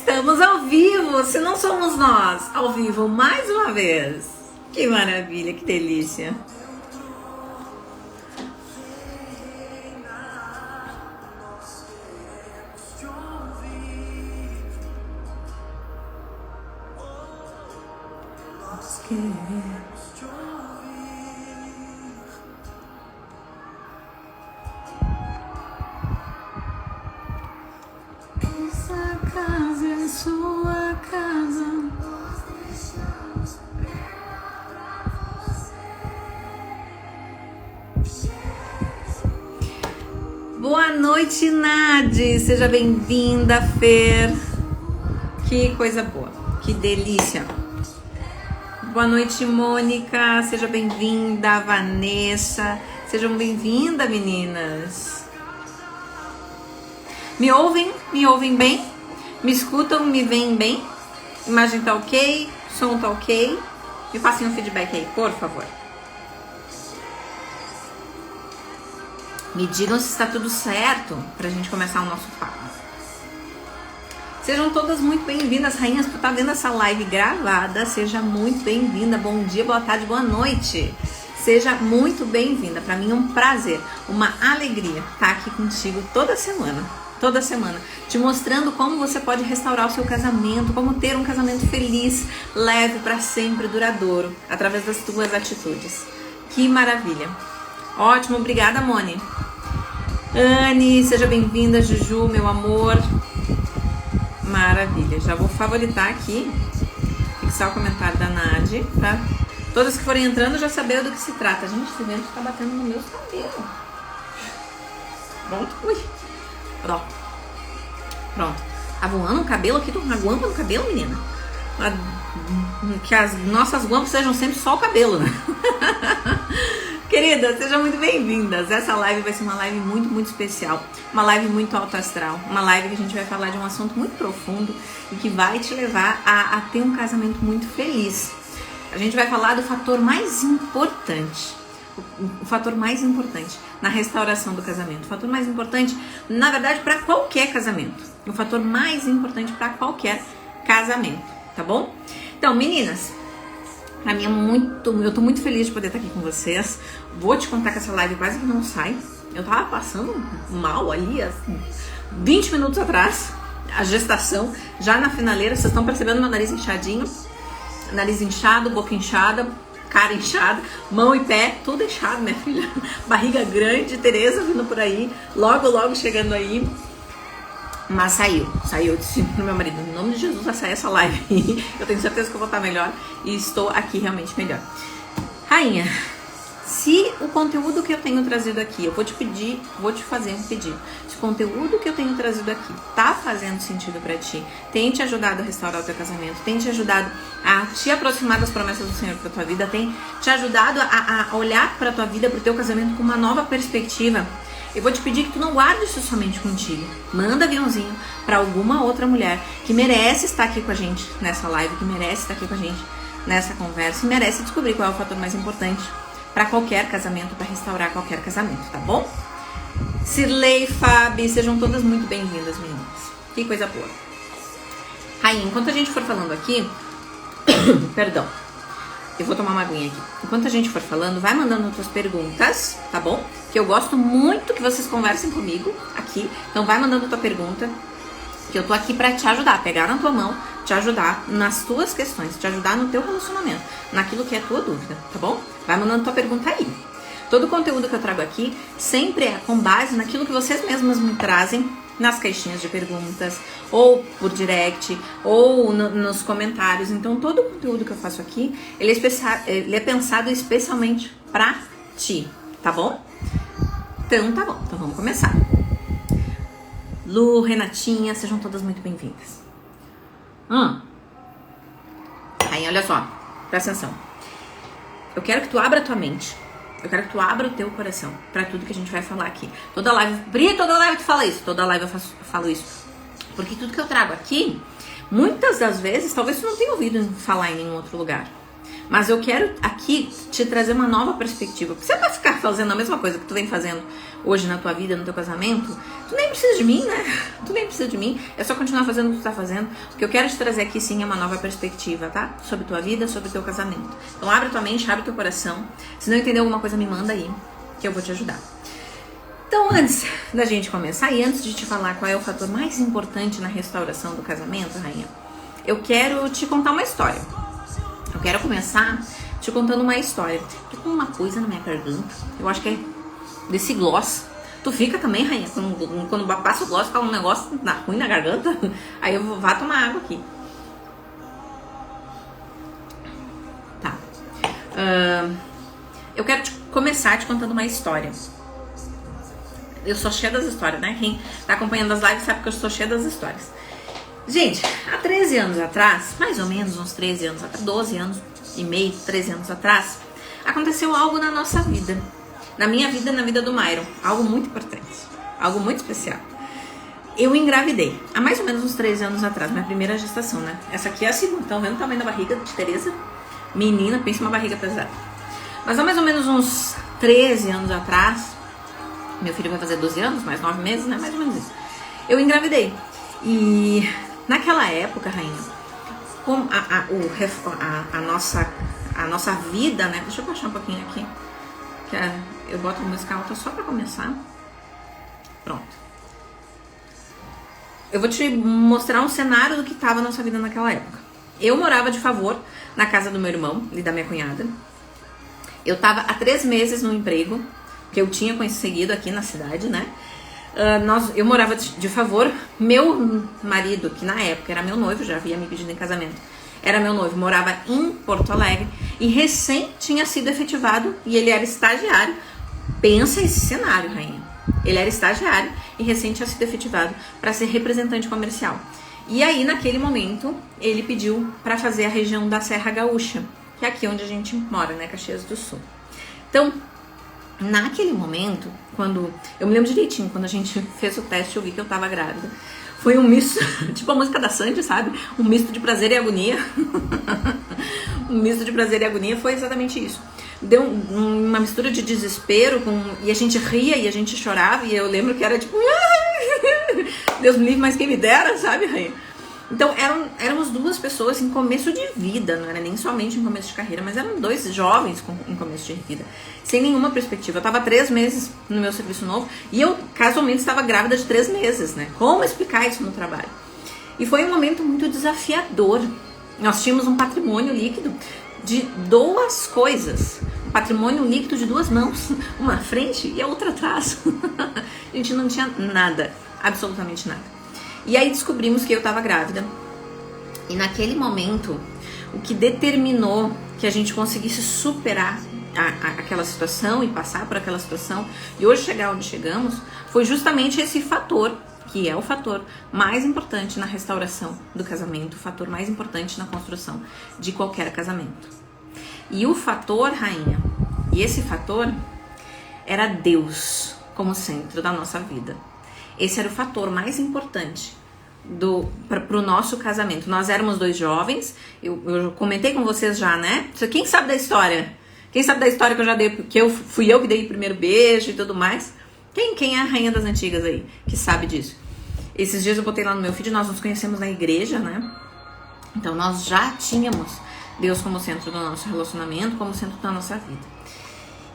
Estamos ao vivo, se não somos nós, ao vivo mais uma vez. Que maravilha, que delícia. Essa casa é sua casa. Boa noite, Nadi. Seja bem-vinda, Fer. Que coisa boa, que delícia. Boa noite, Mônica. Seja bem-vinda, Vanessa. Sejam bem-vindas, meninas. Me ouvem? Me ouvem bem? Me escutam? Me veem bem? Imagem tá ok? Som tá ok? Me passem um feedback aí, por favor. Me digam se está tudo certo pra gente começar o nosso papo. Sejam todas muito bem-vindas, rainhas. Tu tá vendo essa live gravada? Seja muito bem-vinda. Bom dia, boa tarde, boa noite. Seja muito bem-vinda. Pra mim é um prazer, uma alegria estar aqui contigo toda semana, te mostrando como você pode restaurar o seu casamento, como ter um casamento feliz, leve, para sempre, duradouro, através das tuas atitudes. Que maravilha. Ótimo, obrigada, Moni. Anne, seja bem-vinda, Juju, meu amor. Maravilha, já vou favoritar aqui, fixar o comentário da Nadi, tá? Todas que forem entrando já saberão do que se trata. Gente, esse vento tá batendo no meu cabelo. Pronto, ui. Pronto. Tá voando um cabelo aqui, tô com uma guampa no cabelo, menina. Que as nossas guampas sejam sempre só o cabelo, né? Queridas, sejam muito bem-vindas. Essa live vai ser uma live muito, muito especial. Uma live muito alto astral. Uma live que a gente vai falar de um assunto muito profundo e que vai te levar a ter um casamento muito feliz. A gente vai falar do fator mais importante. O fator mais importante na restauração do casamento. O fator mais importante, na verdade, para qualquer casamento. O fator mais importante para qualquer casamento, tá bom? Então, meninas, pra mim eu tô muito feliz de poder estar aqui com vocês. Vou te contar que essa live quase que não sai. Eu tava passando mal ali, assim, 20 minutos atrás, a gestação, já na finaleira. Vocês estão percebendo meu nariz inchadinho? Nariz inchado, boca inchada, cara inchada, mão e pé, tudo inchado, minha filha. Barriga grande, Tereza vindo por aí, logo chegando aí. Mas saiu. Eu disse pro meu marido, em nome de Jesus, vai sair essa live aí. Eu tenho certeza que eu vou estar melhor e estou aqui realmente melhor. Rainha, se o conteúdo que eu tenho trazido aqui, eu vou te fazer um pedido. Se o conteúdo que eu tenho trazido aqui tá fazendo sentido pra ti, tem te ajudado a restaurar o teu casamento, tem te ajudado a te aproximar das promessas do Senhor pra tua vida, tem te ajudado a olhar pra tua vida, pro teu casamento com uma nova perspectiva, eu vou te pedir que tu não guarde isso somente contigo. Manda aviãozinho pra alguma outra mulher que merece estar aqui com a gente nessa live, que merece estar aqui com a gente nessa conversa e merece descobrir qual é o fator mais importante para qualquer casamento, para restaurar qualquer casamento, tá bom? Cirlei, Fabi, sejam todas muito bem-vindas, meninas. Que coisa boa. Rainha, enquanto a gente for falando aqui, perdão, eu vou tomar uma aguinha aqui. Enquanto a gente for falando, vai mandando outras perguntas, tá bom? Que eu gosto muito que vocês conversem comigo aqui. Então vai mandando tua pergunta, que eu tô aqui pra te ajudar, pegar na tua mão, te ajudar nas tuas questões, te ajudar no teu relacionamento, naquilo que é tua dúvida, tá bom? Vai mandando tua pergunta aí. Todo o conteúdo que eu trago aqui sempre é com base naquilo que vocês mesmas me trazem nas caixinhas de perguntas, ou por direct, ou nos comentários. Então todo o conteúdo que eu faço aqui, ele é pensado especialmente pra ti, tá bom? Então tá bom, então vamos começar. Lu, Renatinha, sejam todas muito bem-vindas. Aí, olha só, presta atenção. Eu quero que tu abra a tua mente. Eu quero que tu abra o teu coração pra tudo que a gente vai falar aqui. Toda live tu fala isso. Toda live eu falo isso. Porque tudo que eu trago aqui, muitas das vezes, talvez tu não tenha ouvido falar em nenhum outro lugar. Mas eu quero aqui te trazer uma nova perspectiva. Porque você vai ficar fazendo a mesma coisa que tu vem fazendo hoje na tua vida, no teu casamento, tu nem precisa de mim, né? Tu nem precisa precisa de mim, é só continuar fazendo o que tu tá fazendo. O que eu quero te trazer aqui sim é uma nova perspectiva, tá? Sobre tua vida, sobre teu casamento. Então abre tua mente, abre teu coração. Se não entender alguma coisa, me manda aí, que eu vou te ajudar. Então, antes da gente começar e antes de te falar qual é o fator mais importante na restauração do casamento, rainha, eu quero te contar uma história. Eu quero começar te contando uma história. Tô com uma coisa na minha garganta, eu acho que é desse gloss. Tu fica também, rainha, quando passa o gloss, fica um negócio ruim na garganta. Aí eu vou tomar água aqui. Tá. Eu quero começar te contando uma história. Eu sou cheia das histórias, né? Quem tá acompanhando as lives sabe que eu sou cheia das histórias. Gente, há 13 anos atrás, mais ou menos uns 13 anos atrás, 12 anos e meio, 13 anos atrás, aconteceu algo na nossa vida. Na minha vida e na vida do Myron. Algo muito importante. Algo muito especial. Eu engravidei. Há mais ou menos uns 13 anos atrás. Minha primeira gestação, né? Essa aqui é a segunda. Estão vendo o tamanho da barriga de Tereza? Menina, pensa uma barriga pesada. Mas há mais ou menos uns 13 anos atrás, meu filho vai fazer 12 anos, mais 9 meses, né? Mais ou menos isso. Eu engravidei. E naquela época, rainha, como a nossa vida, né? Deixa eu baixar um pouquinho aqui. Que eu boto a música alta só pra começar. Pronto. Eu vou te mostrar um cenário do que tava a nossa vida naquela época. Eu morava de favor na casa do meu irmão e da minha cunhada. Eu tava há 3 meses no emprego que eu tinha conseguido aqui na cidade, né? Eu morava de favor. Meu marido, que na época era meu noivo, já havia me pedido em casamento, era meu noivo, morava em Porto Alegre e recém tinha sido efetivado e ele era estagiário. Pensa esse cenário, rainha. Ele era estagiário e recém tinha sido efetivado para ser representante comercial. E aí, naquele momento, ele pediu para fazer a região da Serra Gaúcha, que é aqui onde a gente mora, né, Caxias do Sul. Então, naquele momento, quando eu me lembro direitinho, quando a gente fez o teste, eu vi que eu tava grávida. Foi um misto, tipo a música da Sandy, sabe? Um misto de prazer e agonia. Um misto de prazer e agonia foi exatamente isso. Deu uma mistura de desespero, e a gente ria e a gente chorava, e eu lembro que era tipo... Deus me livre, mas quem me dera, sabe, rainha? Então, éramos 2 pessoas em começo de vida, não era nem somente em começo de carreira, mas eram 2 jovens em começo de vida, sem nenhuma perspectiva. Eu estava 3 meses no meu serviço novo e eu, casualmente, estava grávida de 3 meses, né? Como explicar isso no trabalho? E foi um momento muito desafiador. Nós tínhamos um patrimônio líquido de 2 coisas. Um patrimônio líquido de 2 mãos, uma à frente e a outra atrás. A gente não tinha nada, absolutamente nada. E aí descobrimos que eu estava grávida. E naquele momento, o que determinou que a gente conseguisse superar aquela situação e passar por aquela situação e hoje chegar onde chegamos, foi justamente esse fator, que é o fator mais importante na restauração do casamento, o fator mais importante na construção de qualquer casamento. E o fator, rainha, e esse fator era Deus como centro da nossa vida. Esse era o fator mais importante pro nosso casamento. Nós éramos 2 jovens, eu comentei com vocês já, né? Quem sabe da história? Quem sabe da história que eu já dei, que fui eu que dei o primeiro beijo e tudo mais? Quem é a rainha das antigas aí, que sabe disso? Esses dias eu botei lá no meu feed, nós nos conhecemos na igreja, né? Então nós já tínhamos Deus como centro do nosso relacionamento, como centro da nossa vida.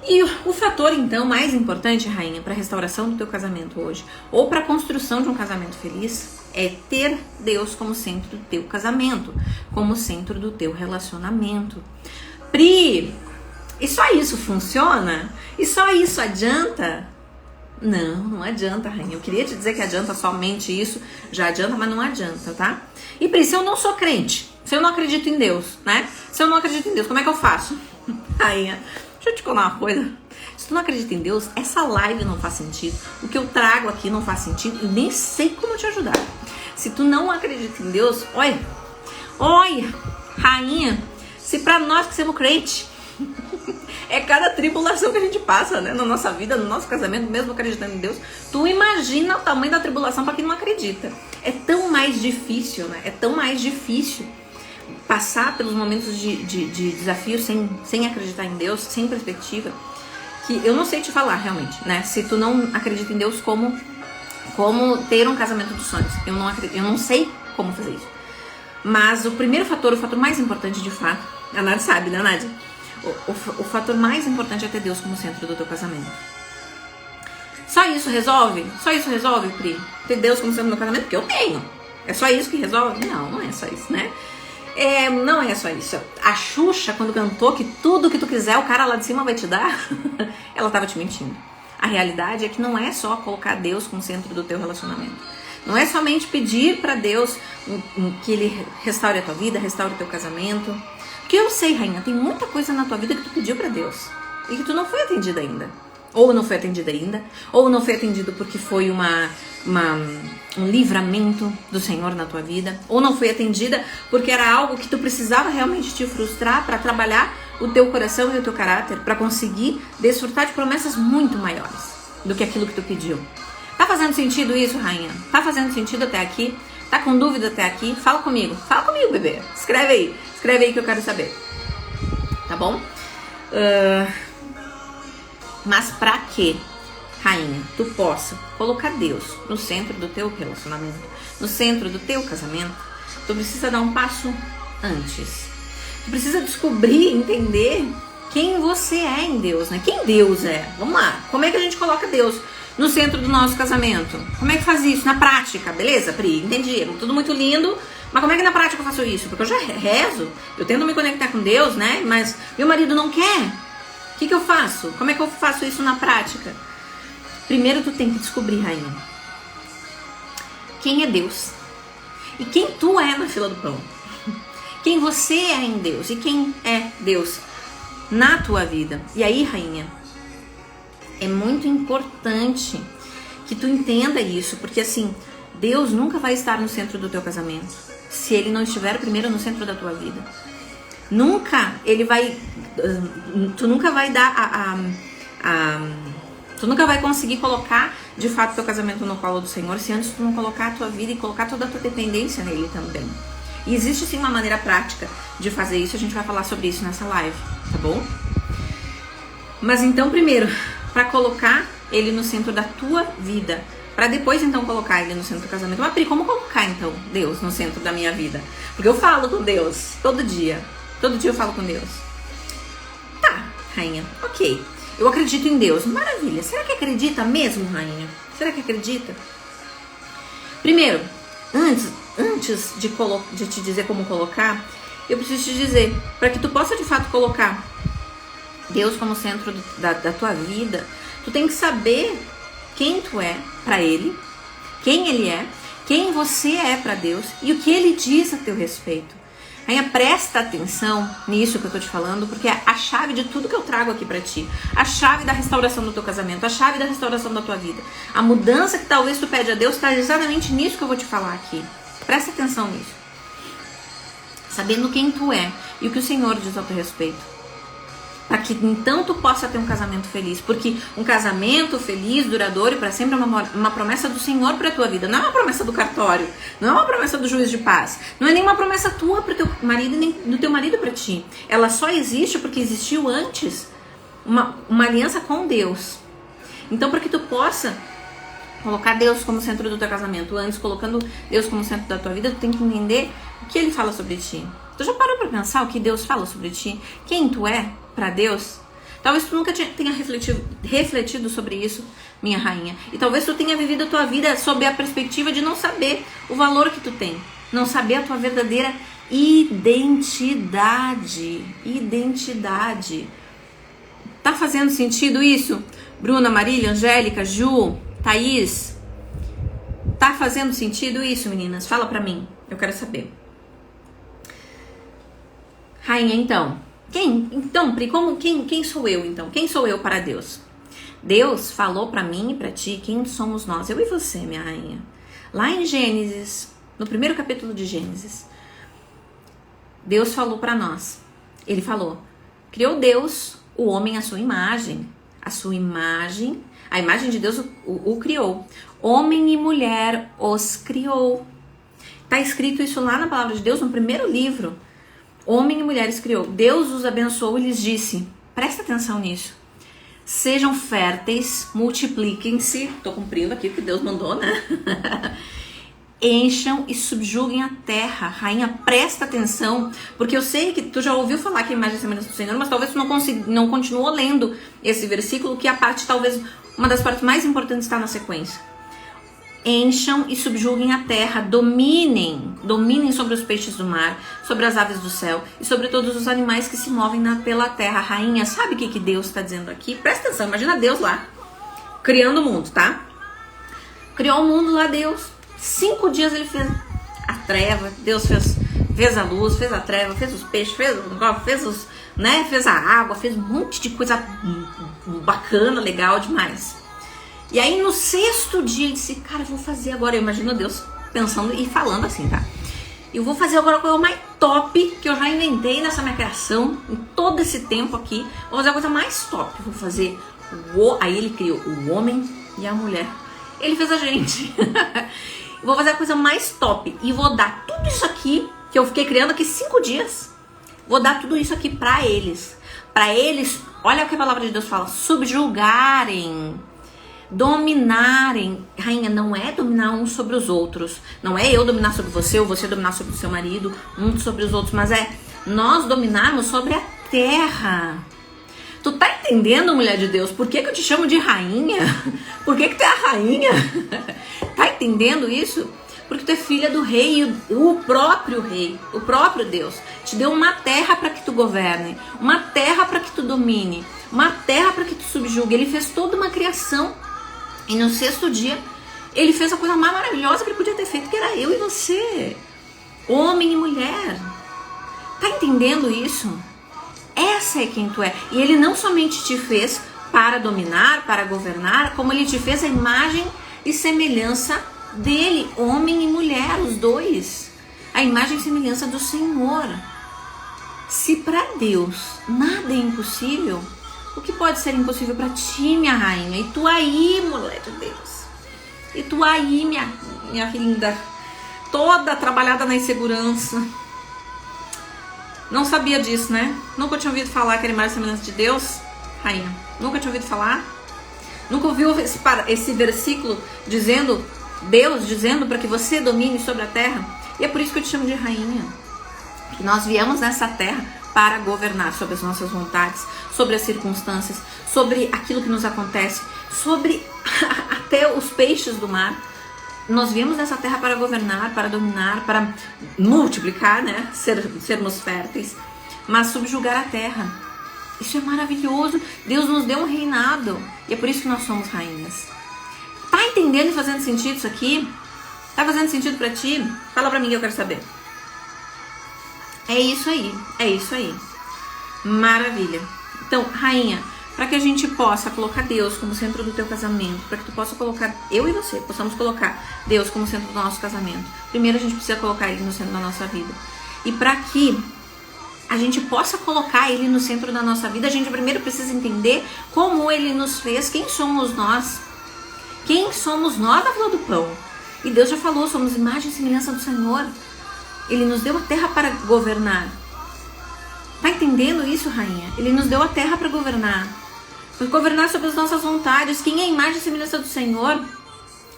E o fator, então, mais importante, rainha, para a restauração do teu casamento hoje, ou para a construção de um casamento feliz, é ter Deus como centro do teu casamento, como centro do teu relacionamento. Pri, e só isso funciona? E só isso adianta? Não adianta, rainha. Eu queria te dizer que adianta somente isso, já adianta, mas não adianta, tá? E Pri, se eu não sou crente, se eu não acredito em Deus, né? Se eu não acredito em Deus, como é que eu faço? Rainha, deixa eu te contar uma coisa. Se tu não acredita em Deus, essa live não faz sentido. O que eu trago aqui não faz sentido. Eu nem sei como te ajudar. Se tu não acredita em Deus, olha, rainha, se pra nós que somos crente, é cada tribulação que a gente passa, né, na nossa vida, no nosso casamento, mesmo acreditando em Deus, tu imagina o tamanho da tribulação pra quem não acredita. É tão mais difícil, né? É tão mais difícil passar pelos momentos de desafio sem acreditar em Deus, sem perspectiva, que eu não sei te falar realmente, né? Se tu não acredita em Deus, como como ter um casamento dos sonhos. Eu não sei como fazer isso. Mas o primeiro fator, o fator mais importante de fato, a Nádia sabe, né, Nádia? O fator mais importante é ter Deus como centro do teu casamento. Só isso resolve? Só isso resolve, Pri? Ter Deus como centro do meu casamento? Porque eu tenho. É só isso que resolve? Não, não é só isso, né? Não é só isso. A Xuxa, quando cantou que tudo que tu quiser o cara lá de cima vai te dar, ela tava te mentindo. A realidade é que não é só colocar Deus como centro do teu relacionamento. Não é somente pedir pra Deus que Ele restaure a tua vida, restaure o teu casamento. Porque eu sei, rainha, tem muita coisa na tua vida que tu pediu pra Deus e que tu não foi atendida ainda. Ou não foi atendida ainda, ou não foi atendido porque foi um livramento do Senhor na tua vida, ou não foi atendida porque era algo que tu precisava realmente te frustrar para trabalhar o teu coração e o teu caráter, para conseguir desfrutar de promessas muito maiores do que aquilo que tu pediu. Tá fazendo sentido isso, rainha? Tá fazendo sentido até aqui? Tá com dúvida até aqui? Fala comigo, bebê. Escreve aí que eu quero saber. Tá bom? Mas pra que, rainha, tu possa colocar Deus no centro do teu relacionamento, no centro do teu casamento, tu precisa dar um passo antes. Tu precisa descobrir, entender quem você é em Deus, né? Quem Deus é. Vamos lá. Como é que a gente coloca Deus no centro do nosso casamento? Como é que faz isso? Na prática, beleza, Pri? Entendi. Tudo muito lindo. Mas como é que na prática eu faço isso? Porque eu já rezo, eu tento me conectar com Deus, né? Mas meu marido não quer. O que eu faço? Como é que eu faço isso na prática? Primeiro tu tem que descobrir, rainha, quem é Deus e quem tu é na fila do pão. Quem você é em Deus e quem é Deus na tua vida. E aí, rainha, é muito importante que tu entenda isso, porque assim, Deus nunca vai estar no centro do teu casamento se Ele não estiver primeiro no centro da tua vida. Nunca Ele vai... Tu nunca vai dar tu nunca vai conseguir colocar de fato teu casamento no colo do Senhor se antes tu não colocar a tua vida e colocar toda a tua dependência nele também. E existe sim uma maneira prática de fazer isso, a gente vai falar sobre isso nessa live, tá bom? Mas então primeiro, para colocar ele no centro da tua vida, para depois então colocar ele no centro do casamento. Mas Pri, como colocar então Deus no centro da minha vida? Porque eu falo com Deus todo dia eu falo com Deus. Tá, rainha, ok, eu acredito em Deus, maravilha. Será que acredita mesmo, rainha? Será que acredita? Primeiro, antes de te dizer como colocar, eu preciso te dizer, para que tu possa de fato colocar Deus como centro da tua vida, tu tem que saber quem tu é para Ele, quem Ele é, quem você é para Deus e o que Ele diz a teu respeito. Rainha, presta atenção nisso que eu tô te falando, porque é a chave de tudo que eu trago aqui pra ti. A chave da restauração do teu casamento, a chave da restauração da tua vida. A mudança que talvez tu pede a Deus está exatamente nisso que eu vou te falar aqui. Presta atenção nisso. Sabendo quem tu é e o que o Senhor diz ao teu respeito. Para que então tu possa ter um casamento feliz. Porque um casamento feliz, duradouro e para sempre é uma promessa do Senhor para a tua vida. Não é uma promessa do cartório. Não é uma promessa do juiz de paz. Não é nenhuma promessa tua para o teu marido, nem do teu marido para ti. Ela só existe porque existiu antes uma aliança com Deus. Então, para que tu possa colocar Deus como centro do teu casamento, antes colocando Deus como centro da tua vida, tu tem que entender o que Ele fala sobre ti. Tu já parou para pensar o que Deus fala sobre ti? Quem tu é para Deus? Talvez tu nunca tenha refletido sobre isso, minha rainha. E talvez tu tenha vivido a tua vida sob a perspectiva de não saber o valor que tu tem. Não saber a tua verdadeira identidade. Tá fazendo sentido isso? Bruna, Marília, Angélica, Ju, Thaís? Tá fazendo sentido isso, meninas? Fala pra mim, eu quero saber. Rainha, então, quem sou eu então? Quem sou eu para Deus? Deus falou para mim e para ti quem somos nós, eu e você, minha rainha. Lá em Gênesis, no primeiro capítulo de Gênesis, Deus falou para nós. Ele falou: criou Deus o homem à sua imagem. A imagem de Deus o criou. Homem e mulher os criou. Tá escrito isso lá na palavra de Deus, no primeiro livro. Homem e mulheres criou. Deus os abençoou e lhes disse, presta atenção nisso: sejam férteis, multipliquem-se, tô cumprindo aqui o que Deus mandou, né? Encham e subjuguem a terra. Rainha, presta atenção, porque eu sei que tu já ouviu falar que a imagem e semelhança do Senhor, mas talvez tu não continuou lendo esse versículo, que a parte, talvez, uma das partes mais importantes está na sequência. Encham e subjuguem a terra, dominem sobre os peixes do mar, sobre as aves do céu e sobre todos os animais que se movem pela terra. Rainha, sabe o que Deus está dizendo aqui? Presta atenção, imagina Deus lá, criando o mundo, tá? Criou o mundo lá, Deus. 5 dias ele fez a treva, Deus fez a luz, fez a treva, fez os peixes, fez a água, fez um monte de coisa bacana, legal demais. E aí no 6º dia ele disse, cara, eu vou fazer agora, eu imagino Deus pensando e falando assim, tá? Eu vou fazer agora a coisa mais top que eu já inventei nessa minha criação, em todo esse tempo aqui. Vou fazer a coisa mais top, vou fazer aí ele criou o homem e a mulher. Ele fez a gente. Vou fazer a coisa mais top e vou dar tudo isso aqui, que eu fiquei criando aqui 5 dias. Vou dar tudo isso aqui pra eles. Pra eles, olha o que a palavra de Deus fala, subjugarem. Dominarem. Rainha, não é dominar uns sobre os outros. Não é eu dominar sobre você ou você dominar sobre o seu marido, uns sobre os outros, mas é nós dominarmos sobre a terra. Tu tá entendendo, mulher de Deus? Por que eu te chamo de rainha? Por que tu é a rainha? Tá entendendo isso? Porque tu é filha do rei, o próprio rei, o próprio Deus te deu uma terra para que tu governe, uma terra para que tu domine, uma terra para que tu subjugue. Ele fez toda uma criação. E no 6º dia, ele fez a coisa mais maravilhosa que ele podia ter feito, que era eu e você. Homem e mulher. Tá entendendo isso? Essa é quem tu é. E ele não somente te fez para dominar, para governar, como ele te fez a imagem e semelhança dele. Homem e mulher, os dois. A imagem e semelhança do Senhor. Se para Deus nada é impossível, o que pode ser impossível para ti, minha rainha? E tu aí, mulher de Deus. E tu aí, minha linda. Toda trabalhada na insegurança. Não sabia disso, né? Nunca tinha ouvido falar que era imagem e semelhança de Deus, rainha. Nunca tinha ouvido falar. Nunca ouviu esse versículo dizendo, Deus dizendo para que você domine sobre a terra. E é por isso que eu te chamo de rainha. Que nós viemos nessa terra para governar sobre as nossas vontades, sobre as circunstâncias, sobre aquilo que nos acontece, sobre até os peixes do mar. Nós viemos nessa terra para governar, para dominar, para multiplicar, né? Sermos férteis, mas subjugar a terra. Isso é maravilhoso. Deus nos deu um reinado e é por isso que nós somos rainhas. Tá entendendo e fazendo sentido isso aqui? Tá fazendo sentido para ti? Fala para mim que eu quero saber. É isso aí. Maravilha. Então, rainha, para que a gente possa colocar Deus como centro do teu casamento, para que tu possa colocar, eu e você, possamos colocar Deus como centro do nosso casamento, primeiro a gente precisa colocar Ele no centro da nossa vida. E para que a gente possa colocar Ele no centro da nossa vida, a gente primeiro precisa entender como Ele nos fez, quem somos nós. Quem somos nós na fila do pão? E Deus já falou, somos imagem e semelhança do Senhor. Ele nos deu a terra para governar. Tá entendendo isso, rainha? Ele nos deu a terra para governar. Para governar sobre as nossas vontades. Quem é a imagem e semelhança do Senhor?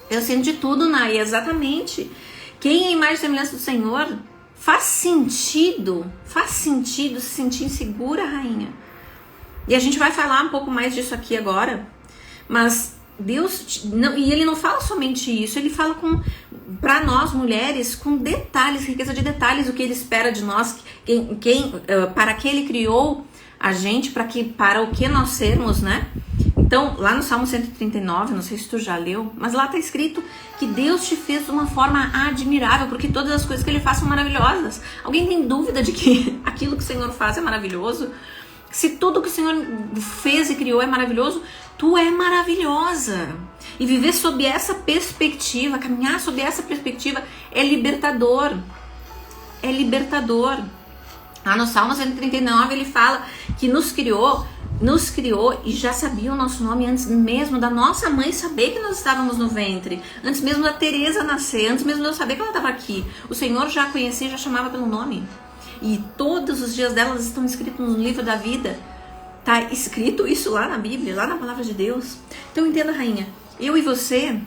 Eu sinto de tudo, Nai, exatamente. Quem é a imagem e semelhança do Senhor? Faz sentido se sentir insegura, rainha. E a gente vai falar um pouco mais disso aqui agora. Mas Deus, não, e Ele não fala somente isso, Ele fala para nós mulheres com detalhes, riqueza de detalhes, o que Ele espera de nós, para que Ele criou a gente, para o que nós sermos, né? Então, lá no Salmo 139, não sei se tu já leu, mas lá está escrito que Deus te fez de uma forma admirável, porque todas as coisas que Ele faz são maravilhosas. Alguém tem dúvida de que aquilo que o Senhor faz é maravilhoso? Se tudo que o Senhor fez e criou é maravilhoso, tu é maravilhosa. E viver sob essa perspectiva, caminhar sob essa perspectiva é libertador. É libertador. Lá no Salmo 139 ele fala que nos criou e já sabia o nosso nome antes mesmo da nossa mãe saber que nós estávamos no ventre. Antes mesmo da Teresa nascer, antes mesmo de eu saber que ela estava aqui. O Senhor já a conhecia, já chamava pelo nome. E todos os dias delas estão escritos no livro da vida. Tá escrito isso lá na Bíblia, lá na palavra de Deus. Então entenda, rainha, eu e você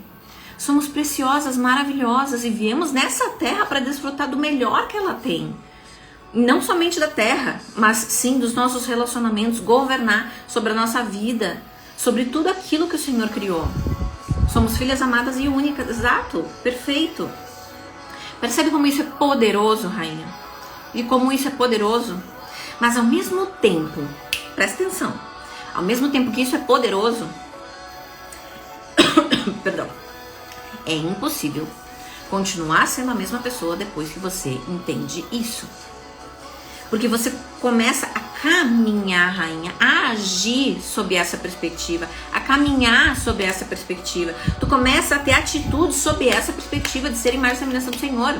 somos preciosas, maravilhosas e viemos nessa terra para desfrutar do melhor que ela tem. Não somente da terra, mas sim dos nossos relacionamentos, governar sobre a nossa vida, sobre tudo aquilo que o Senhor criou. Somos filhas amadas e únicas, exato, perfeito. Percebe como isso é poderoso, rainha? E como isso é poderoso? Mas ao mesmo tempo, presta atenção, ao mesmo tempo que isso é poderoso, perdão, é impossível continuar sendo a mesma pessoa depois que você entende isso. Porque você começa a caminhar, rainha, a agir sob essa perspectiva, a caminhar sob essa perspectiva. Tu começa a ter atitude sob essa perspectiva de ser imagem e semelhança do Senhor.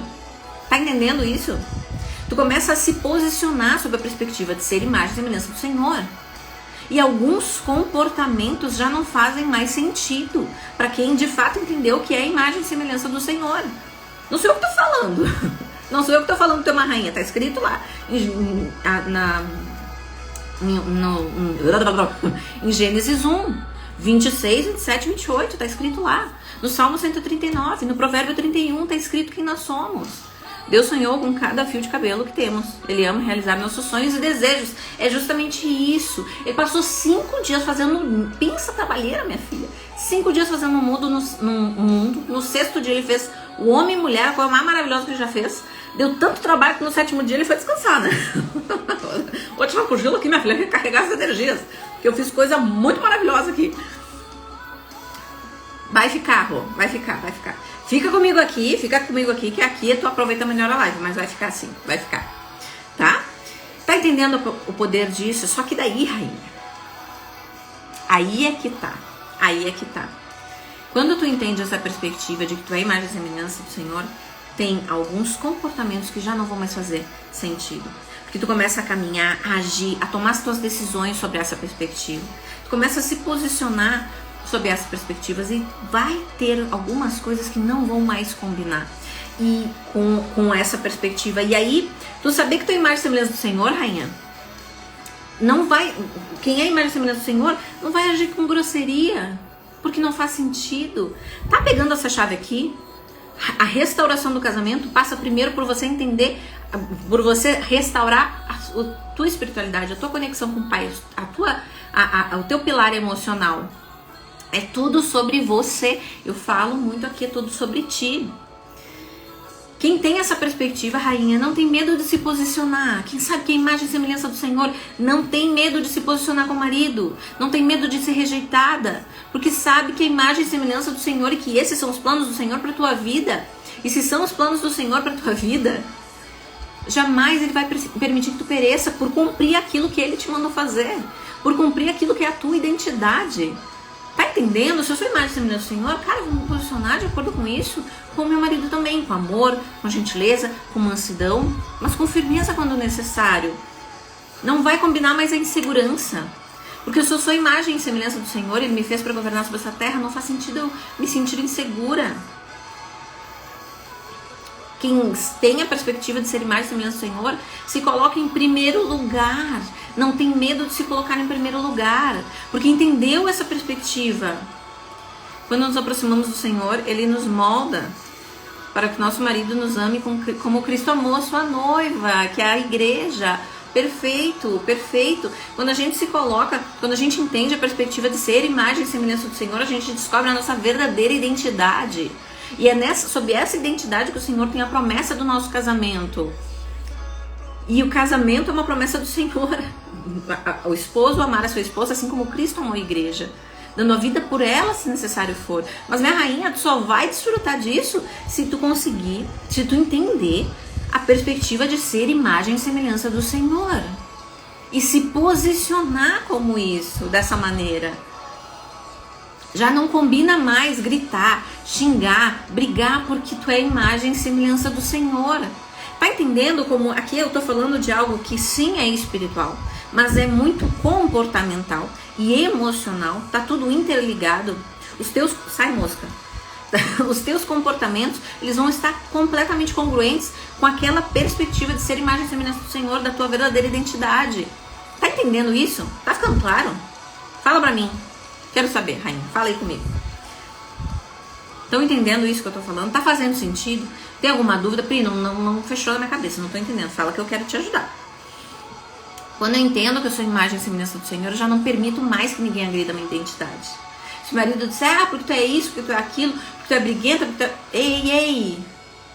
Tá entendendo isso? Tu começa a se posicionar sob a perspectiva de ser imagem e semelhança do Senhor. E alguns comportamentos já não fazem mais sentido para quem de fato entendeu que é a imagem e semelhança do Senhor. Não sou eu que tô falando. Não sou eu que tô falando que tu é uma rainha. Tá escrito lá em Gênesis 1, 26, 27 e 28. Tá escrito lá. No Salmo 139, no Provérbio 31, tá escrito quem nós somos. Deus sonhou com cada fio de cabelo que temos. Ele ama realizar nossos sonhos e desejos. É justamente isso. Ele passou 5 dias fazendo... Pensa trabalheira, minha filha. 5 dias fazendo um mundo no 6º dia ele fez o homem e mulher, a coisa mais maravilhosa que ele já fez. Deu tanto trabalho que no 7º dia ele foi descansar, né? Vou tirar um cochilo aqui, minha filha, recarregar as energias. Porque eu fiz coisa muito maravilhosa aqui. Vai ficar, Rô. Vai ficar. Fica comigo aqui, que aqui tu aproveita melhor a live, mas vai ficar assim, vai ficar, tá? Tá entendendo o poder disso? Só que daí, rainha, aí é que tá. Quando tu entende essa perspectiva de que tu é a imagem e semelhança do Senhor, tem alguns comportamentos que já não vão mais fazer sentido. Porque tu começa a caminhar, a agir, a tomar as tuas decisões sobre essa perspectiva. Tu começa a se posicionar sob essas perspectivas e vai ter algumas coisas que não vão mais combinar e com essa perspectiva. E aí, tu saber que tu é imagem e semelhança do Senhor, rainha, não vai, quem é imagem e semelhança do Senhor não vai agir com grosseria, porque não faz sentido. Tá pegando essa chave aqui? A restauração do casamento passa primeiro por você entender, por você restaurar a tua espiritualidade, a tua conexão com o Pai, o teu pilar emocional. É tudo sobre você. Eu falo muito aqui, é tudo sobre ti. Quem tem essa perspectiva, rainha, não tem medo de se posicionar. Quem sabe que é a imagem e semelhança do Senhor não tem medo de se posicionar com o marido. Não tem medo de ser rejeitada. Porque sabe que é a imagem e semelhança do Senhor e que esses são os planos do Senhor para a tua vida. E se são os planos do Senhor para a tua vida, jamais Ele vai permitir que tu pereça por cumprir aquilo que Ele te mandou fazer. Por cumprir aquilo que é a tua identidade. Tá entendendo? Se eu sou imagem e semelhança do Senhor, cara, eu vou me posicionar de acordo com isso, com o meu marido também, com amor, com gentileza, com mansidão, mas com firmeza quando necessário. Não vai combinar mais a insegurança. Porque se eu sou imagem e semelhança do Senhor, Ele me fez para governar sobre essa terra, não faz sentido eu me sentir insegura. Quem tem a perspectiva de ser imagem e semelhança do Senhor, se coloca em primeiro lugar. Não tem medo de se colocar em primeiro lugar, porque entendeu essa perspectiva. Quando nos aproximamos do Senhor, Ele nos molda para que nosso marido nos ame como Cristo amou a sua noiva, que é a igreja. Perfeito, perfeito. Quando a gente se coloca, quando a gente entende a perspectiva de ser imagem e semelhança do Senhor, a gente descobre a nossa verdadeira identidade. E é sob essa identidade que o Senhor tem a promessa do nosso casamento. E o casamento é uma promessa do Senhor. O esposo amar a sua esposa assim como Cristo amou a igreja, dando a vida por ela se necessário for. Mas minha rainha, tu só vai desfrutar disso se tu conseguir, se tu entender a perspectiva de ser imagem e semelhança do Senhor. E se posicionar como isso, dessa maneira. Já não combina mais gritar, xingar, brigar porque tu é imagem e semelhança do Senhor. Tá entendendo como aqui eu tô falando de algo que sim é espiritual, mas é muito comportamental e emocional, tá tudo interligado. Sai mosca. Os teus comportamentos, eles vão estar completamente congruentes com aquela perspectiva de ser imagem e semelhança do Senhor, da tua verdadeira identidade. Tá entendendo isso? Tá ficando claro? Fala pra mim. Quero saber, rainha. Fala aí comigo. Estão entendendo isso que eu tô falando? Tá fazendo sentido? Tem alguma dúvida? Pri, não fechou na minha cabeça, não tô entendendo. Fala que eu quero te ajudar. Quando eu entendo que eu sou imagem e semelhança do Senhor, eu já não permito mais que ninguém agrida a minha identidade. Se o marido disser, porque tu é isso, porque tu é aquilo, porque tu é briguenta, porque tu é... Ei,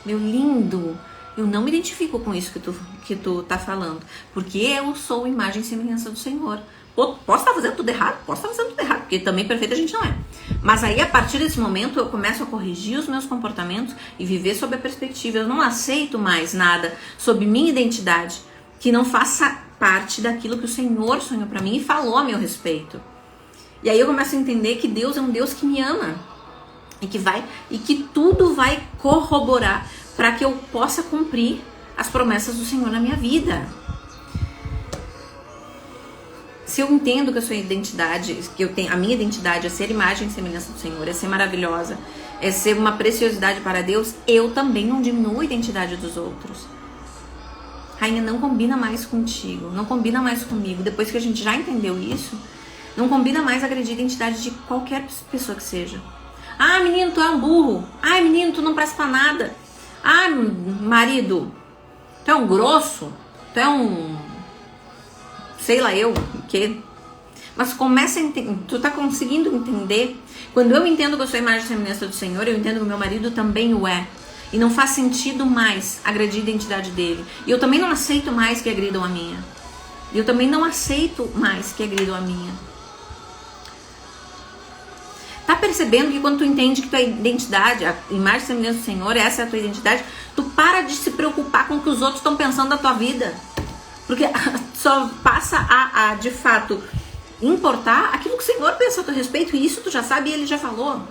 meu lindo, eu não me identifico com isso que tu tá falando. Porque eu sou imagem e semelhança do Senhor. Posso estar fazendo tudo errado? Posso estar fazendo tudo errado, porque também perfeita a gente não é. Mas aí, a partir desse momento, eu começo a corrigir os meus comportamentos e viver sob a perspectiva. Eu não aceito mais nada sob minha identidade que não faça parte daquilo que o Senhor sonhou para mim e falou a meu respeito. E aí eu começo a entender que Deus é um Deus que me ama e que tudo vai corroborar para que eu possa cumprir as promessas do Senhor na minha vida. Se eu entendo que a sua identidade, que eu tenho, a minha identidade é ser imagem e semelhança do Senhor, é ser maravilhosa, é ser uma preciosidade para Deus, eu também não diminuo a identidade dos outros. Rainha, não combina mais contigo, não combina mais comigo. Depois que a gente já entendeu isso, não combina mais agredir a identidade de qualquer pessoa que seja. Ah, menino, tu é um burro. Ah, menino, tu não presta pra nada. Ah, marido, tu é um grosso. Tu é um... sei lá eu, o quê? Mas começa a entender, tu tá conseguindo entender? Quando eu entendo que eu sou a imagem e semelhança do Senhor, eu entendo que o meu marido também o é. E não faz sentido mais agredir a identidade dele. E eu também não aceito mais que agridam a minha. E eu também não aceito mais que agridam a minha. Tá percebendo que quando tu entende que tua identidade, a imagem e semelhança do Senhor, essa é a tua identidade, tu para de se preocupar com o que os outros estão pensando da tua vida. Porque só passa a de fato, importar aquilo que o Senhor pensa a teu respeito. E isso tu já sabe e Ele já falou.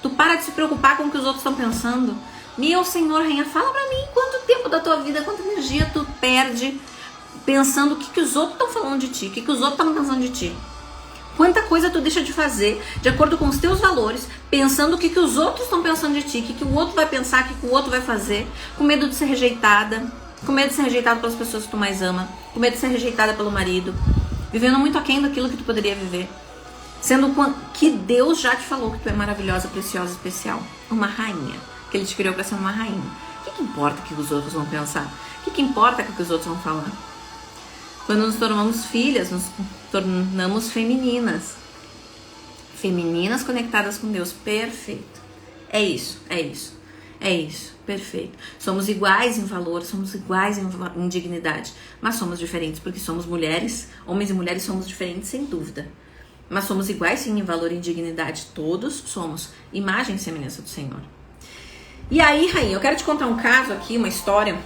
Tu para de se preocupar com o que os outros estão pensando. Meu Senhor, rainha, fala pra mim quanto tempo da tua vida, quanta energia tu perde pensando o que os outros estão falando de ti, o que os outros estão pensando de ti. Quanta coisa tu deixa de fazer de acordo com os teus valores, pensando o que os outros estão pensando de ti, o que o outro vai pensar, o que o outro vai fazer, com medo de ser rejeitada, com medo de ser rejeitada pelas pessoas que tu mais ama, com medo de ser rejeitada pelo marido, vivendo muito aquém daquilo que tu poderia viver, sendo que Deus já te falou que tu é maravilhosa, preciosa, especial, uma rainha, que Ele te criou para ser uma rainha. O que importa o que os outros vão pensar? O que importa o que os outros vão falar? Quando nos tornamos filhas, nos tornamos femininas. Femininas conectadas com Deus. Perfeito. É isso, perfeito. Somos iguais em valor, somos iguais em dignidade, mas somos diferentes porque somos mulheres. Homens e mulheres somos diferentes, sem dúvida. Mas somos iguais sim em valor e em dignidade. Todos somos imagem e semelhança do Senhor. E aí, rainha, eu quero te contar um caso aqui, uma história,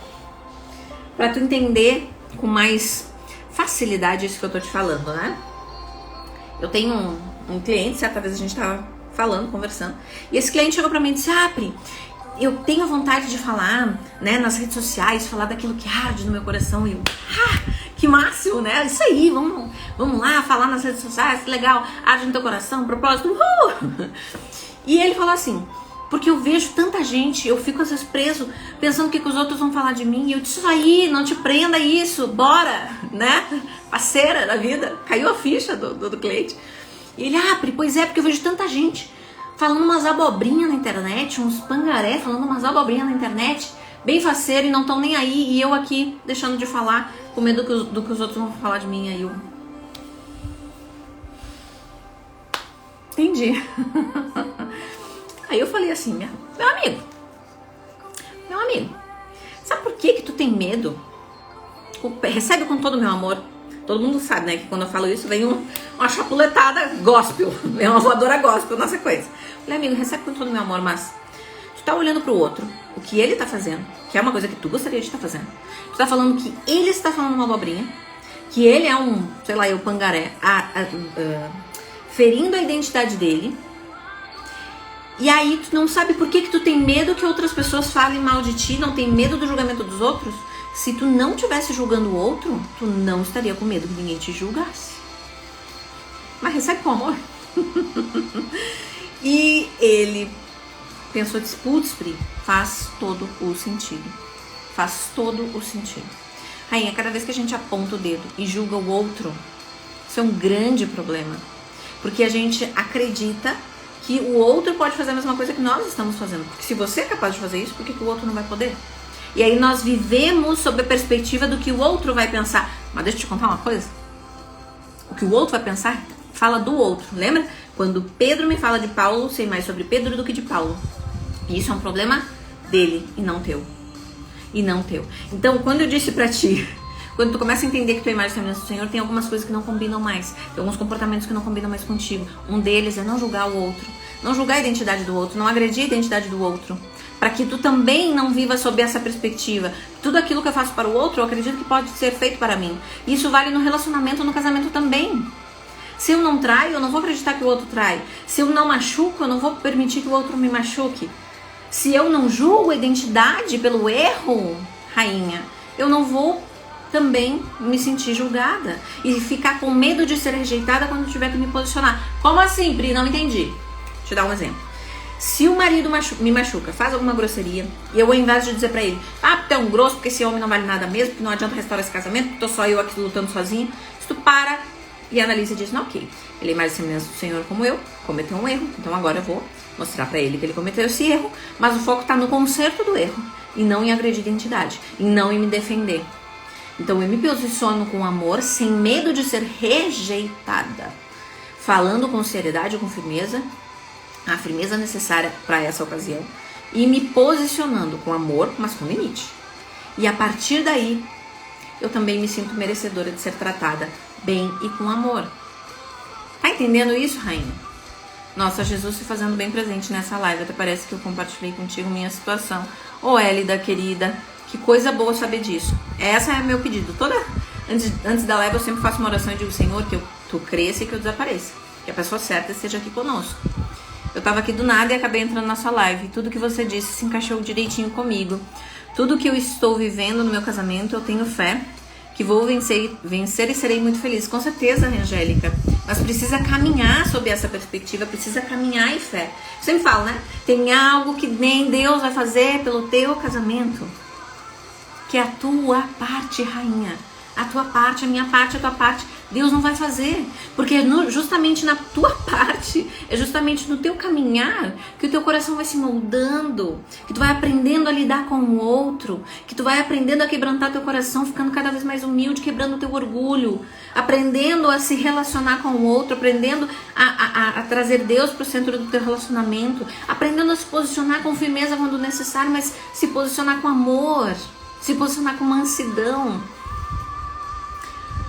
para tu entender com mais facilidade isso que eu tô te falando, né? Eu tenho um cliente, certa vez a gente tava falando, conversando, e esse cliente chegou pra mim e disse: ah, Pri, eu tenho vontade de falar, né, nas redes sociais, falar daquilo que arde no meu coração. E eu, que máximo, né? Isso aí, vamos lá, falar nas redes sociais, que legal, arde no teu coração, propósito, E ele falou assim: porque eu vejo tanta gente, eu fico às vezes preso, pensando o que os outros vão falar de mim. E eu disse: isso aí, não te prenda isso, bora, né? Parceira da vida, caiu a ficha do cliente. E ele: ah, Pri, pois é, porque eu vejo tanta gente falando umas abobrinhas na internet, uns pangaré falando umas abobrinhas na internet, bem faceiro, e não estão nem aí, e eu aqui deixando de falar, com medo do que os outros vão falar de mim. Aí eu... entendi. Aí eu falei assim: meu amigo, sabe por que tu tem medo? Recebe com todo o meu amor. Todo mundo sabe, né, que quando eu falo isso vem uma chapuletada gospel, vem uma voadora gospel na sequência. Falei: amigo, recebe com todo o meu amor, mas tu tá olhando pro outro, o que ele tá fazendo, que é uma coisa que tu gostaria de estar fazendo. Tu tá falando que ele está falando uma abobrinha, que ele é um, sei lá, o pangaré, ferindo a identidade dele. E aí tu não sabe por que tu tem medo que outras pessoas falem mal de ti, não tem medo do julgamento dos outros. Se tu não tivesse julgando o outro, tu não estaria com medo que ninguém te julgasse. Mas recebe com amor. E ele pensou: putz, Pri, faz todo o sentido. Faz todo o sentido. Rainha, cada vez que a gente aponta o dedo e julga o outro, Isso é um grande problema. Porque a gente acredita que o outro pode fazer a mesma coisa que nós estamos fazendo. Porque se você é capaz de fazer isso, por que o outro não vai poder? E aí nós vivemos sob a perspectiva do que o outro vai pensar. Mas deixa eu te contar uma coisa. O que o outro vai pensar, fala do outro. Lembra? Quando Pedro me fala de Paulo, sei mais sobre Pedro do que de Paulo. E isso é um problema dele e não teu. E não teu. Então, quando eu disse pra ti, quando tu começa a entender que tua imagem e semelhança do Senhor, tem algumas coisas que não combinam mais. Tem alguns comportamentos que não combinam mais contigo. Um deles é não julgar o outro. Não julgar a identidade do outro. Não agredir a identidade do outro. Para que tu também não viva sob essa perspectiva. Tudo aquilo que eu faço para o outro, eu acredito que pode ser feito para mim. Isso vale no relacionamento, no casamento também. Se eu não traio, eu não vou acreditar que o outro trai. Se eu não machuco, eu não vou permitir que o outro me machuque. Se eu não julgo a identidade pelo erro, rainha, eu não vou também me sentir julgada e ficar com medo de ser rejeitada quando tiver que me posicionar. Como assim, Pri? Não entendi. Deixa eu dar um exemplo. Se o marido me machuca, faz alguma grosseria, e eu, ao invés de dizer pra ele, tu é um grosso, porque esse homem não vale nada mesmo, porque não adianta restaurar esse casamento, porque tô só eu aqui lutando sozinho, se tu para e analisa e diz, não, ok, ele é mais semelhante do Senhor como eu, cometeu um erro, então agora eu vou mostrar pra ele que ele cometeu esse erro, mas o foco tá no conserto do erro, e não em agredir identidade, e não em me defender. Então eu me posiciono com amor, sem medo de ser rejeitada, falando com seriedade, com firmeza, a firmeza necessária para essa ocasião, e me posicionando com amor, mas com limite. E a partir daí, eu também me sinto merecedora de ser tratada bem e com amor. Tá entendendo isso, rainha? Nossa, Jesus se fazendo bem presente nessa live. Até parece que eu compartilhei contigo minha situação. Ô, Hélida, querida, que coisa boa saber disso. Essa é meu pedido. Antes da live eu sempre faço uma oração e digo, Senhor, que tu cresça e que eu desapareça. Que a pessoa certa esteja aqui conosco. Eu tava aqui do nada e acabei entrando na sua live. Tudo que você disse se encaixou direitinho comigo. Tudo que eu estou vivendo no meu casamento, eu tenho fé que vou vencer e serei muito feliz. Com certeza, Angélica. Mas precisa caminhar sob essa perspectiva, precisa caminhar em fé. Eu sempre falo, né? Tem algo que nem Deus vai fazer pelo teu casamento. Que é a tua parte, rainha. A tua parte, a minha parte, a tua parte. Deus não vai fazer, porque justamente na tua parte, é justamente no teu caminhar que o teu coração vai se moldando, que tu vai aprendendo a lidar com o outro, que tu vai aprendendo a quebrantar teu coração, ficando cada vez mais humilde, quebrando o teu orgulho, aprendendo a se relacionar com o outro, aprendendo a trazer Deus para o centro do teu relacionamento, aprendendo a se posicionar com firmeza quando necessário, mas se posicionar com amor, se posicionar com mansidão.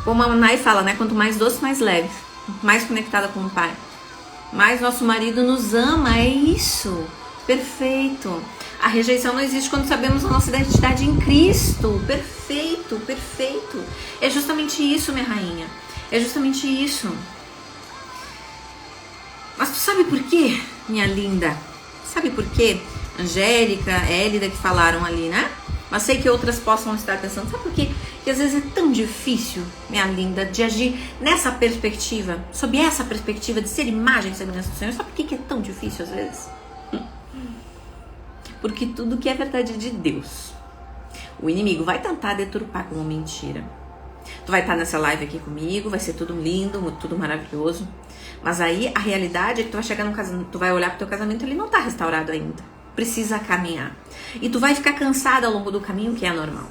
Como a Nai fala, né? Quanto mais doce, mais leve. Mais conectada com o Pai. Mais nosso marido nos ama. É isso. Perfeito. A rejeição não existe quando sabemos a nossa identidade em Cristo. Perfeito, perfeito. É justamente isso, minha rainha. É justamente isso. Mas tu sabe por quê, minha linda? Sabe por quê? Angélica, Hélida que falaram ali, né? Mas sei que outras possam estar pensando, sabe por quê? Que às vezes é tão difícil, minha linda, de agir nessa perspectiva, sob essa perspectiva de ser imagem e semelhança do Senhor. Sabe por que é tão difícil às vezes? Porque tudo que é verdade de Deus, o inimigo vai tentar deturpar como mentira. Tu vai estar nessa live aqui comigo, vai ser tudo lindo, tudo maravilhoso. Mas aí a realidade é que tu vai chegar no casamento, tu vai olhar pro teu casamento, ele não tá restaurado ainda. Precisa caminhar. E tu vai ficar cansada ao longo do caminho, que é normal.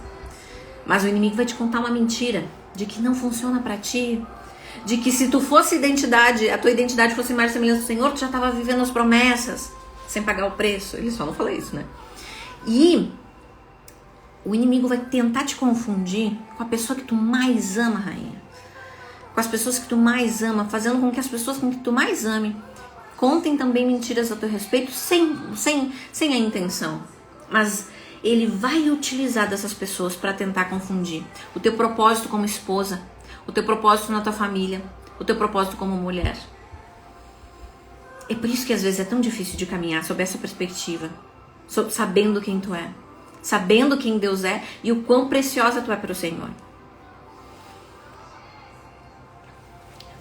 Mas o inimigo vai te contar uma mentira de que não funciona pra ti. De que se tu fosse identidade, a tua identidade fosse mais semelhança do Senhor, tu já tava vivendo as promessas sem pagar o preço. Ele só não fala isso, né? E o inimigo vai tentar te confundir com a pessoa que tu mais ama, rainha. Com as pessoas que tu mais ama, fazendo com que as pessoas com que tu mais ame contem também mentiras a teu respeito sem a intenção. Mas ele vai utilizar dessas pessoas para tentar confundir o teu propósito como esposa, o teu propósito na tua família, o teu propósito como mulher. É por isso que às vezes é tão difícil de caminhar sob essa perspectiva, sabendo quem tu é, sabendo quem Deus é e o quão preciosa tu é para o Senhor.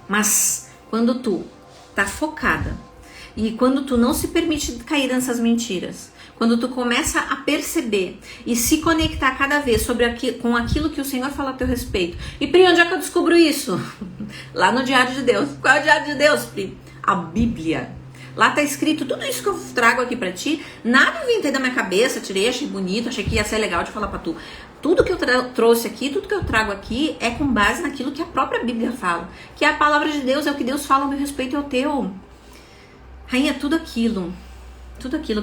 Mas quando tu tá focada e quando tu não se permite cair nessas mentiras, quando tu começa a perceber e se conectar cada vez com aquilo que o Senhor fala a teu respeito. E Pri, onde é que eu descubro isso? Lá no Diário de Deus. Qual é o Diário de Deus, Pri? A Bíblia. Lá tá escrito tudo isso que eu trago aqui pra ti. Nada eu inventei da minha cabeça, tirei, achei bonito, achei que ia ser legal de falar pra tu. Tudo que eu trouxe aqui, tudo que eu trago aqui é com base naquilo que a própria Bíblia fala. Que é a palavra de Deus, é o que Deus fala ao meu respeito e ao teu. Rainha, tudo aquilo